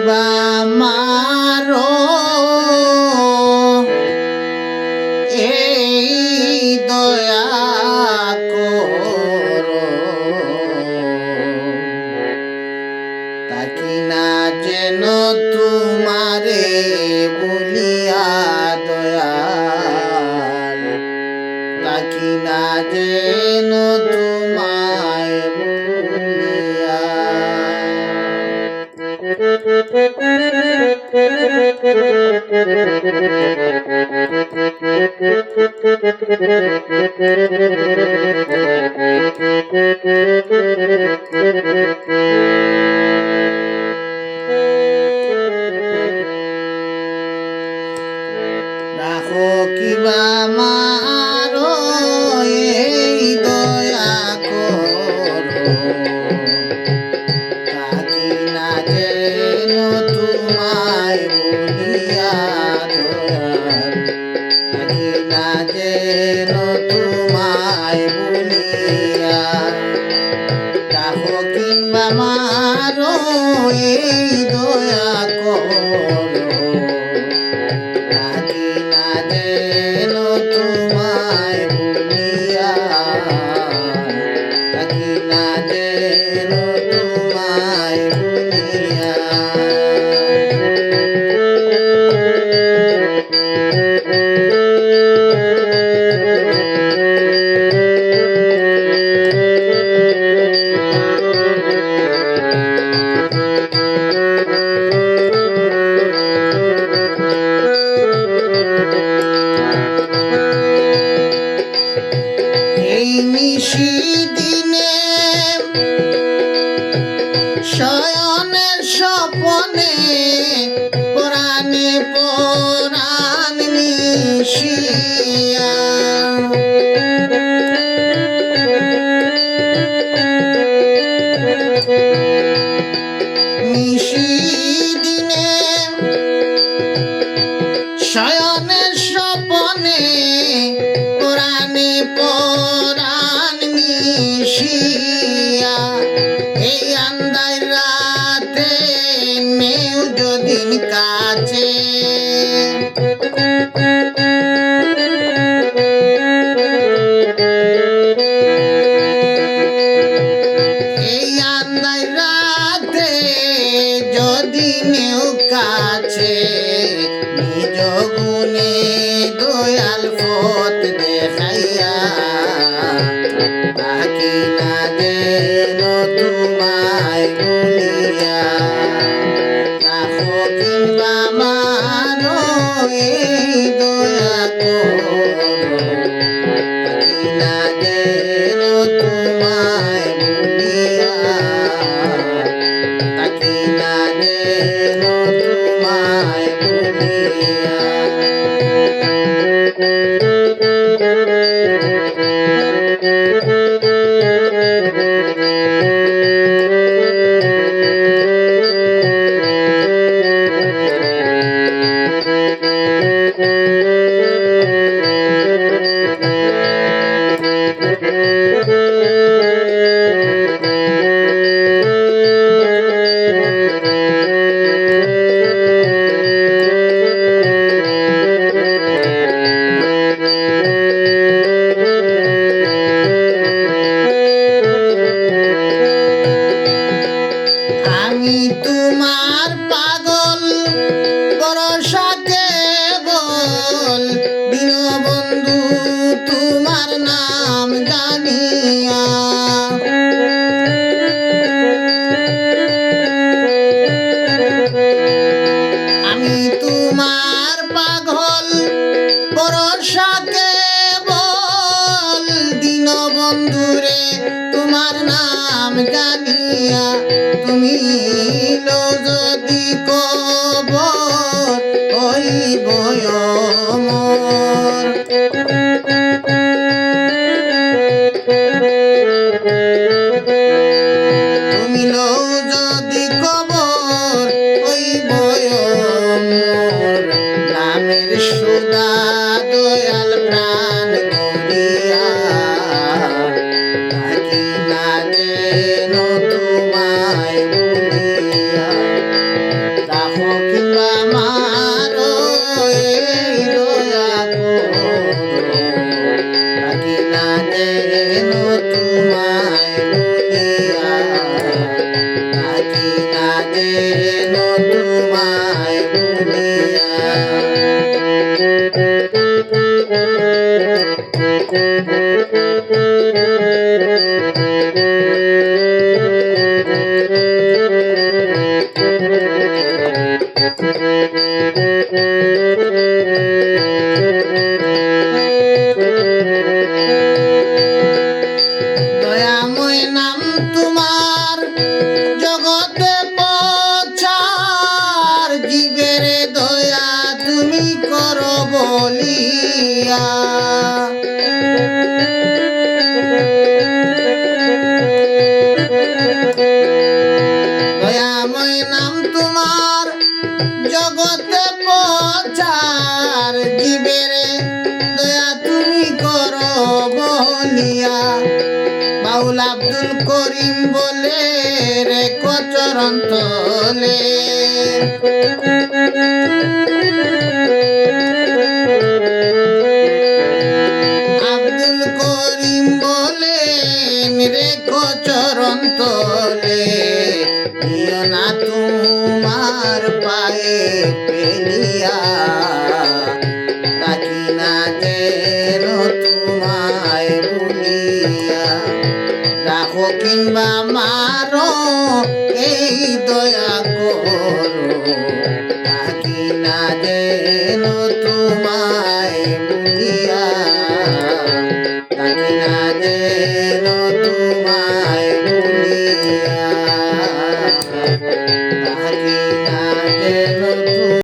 কিবা মারো এই দয়া করো, তাকি না যেন তোমারে বলিয়া দয়াল, তাকি না যেন তোমায় বলিয়া। রাখো কিবা মারো এই দয়া করো, তাকি না যেন তোমায় বলিয়া দয়াল, তাকি না যেন তোমায় বলিয়া। রাখো কিংবা মারো এই দয়া করো, তাকি না যেন তোমায় বলিয়া, তাকি না যেন তোমায় বলিয়া। এই নিশি দিনে শয়নের স্বপনে পরাণে পরাণ মিশিয়া, নিশি দিনে শয়নের স্বপনে পরাণে পরাণ মিশিয়া, এই আন্দাই রাতে নেও যদিন কাছে, এই আন্দাই রাতে যদি নেও কাছে, নিজ গুণে দয়াল পথ দেখাইয়া, তাকি না যেন তোমায় বলিয়া। রাখো কিংবা মারো এই দয়া করো, তাকি না যেন তোমায় বলিয়া, তাকি না যেন তোমায় বলিয়া। আমি তোমার পাগল বরসাকে বল, দীনবন্ধু তোমার নাম জানিয়া, আমি তোমার পাগল বরসাকে বল, দীনবন্ধুরে তোমার নাম জানিয়া, তুমি লো যদি কবর হইব অমর, তুমি লো যদি কবর হইব অমর, নামের সুদা দয়াল প্রাণ করিয়া, তাকি না যেন তোমায় বলিয়া। দয়াময় নাম তোমার জগতে প্রচার, জীবের দয়া তুমি করো বলিয়া। দয়াময় নাম তোমার জগতে প্রচার, জীবের দয়া তুমি করো বলিয়া। বাউল আব্দুল করিম বলে রে চরণ তলে, আব্দুল করিম বলে রে চরণ তলে, দিও না তোমার পায়ে পেলিয়া, তাকি না যেন তোমায় ভুলিয়া। রাখো কিংবা মারো এই দয়া করো, তাকি না যেন তোমায় ভুলিয়া, তাকি না যেন তোমায় ভুলিয়া।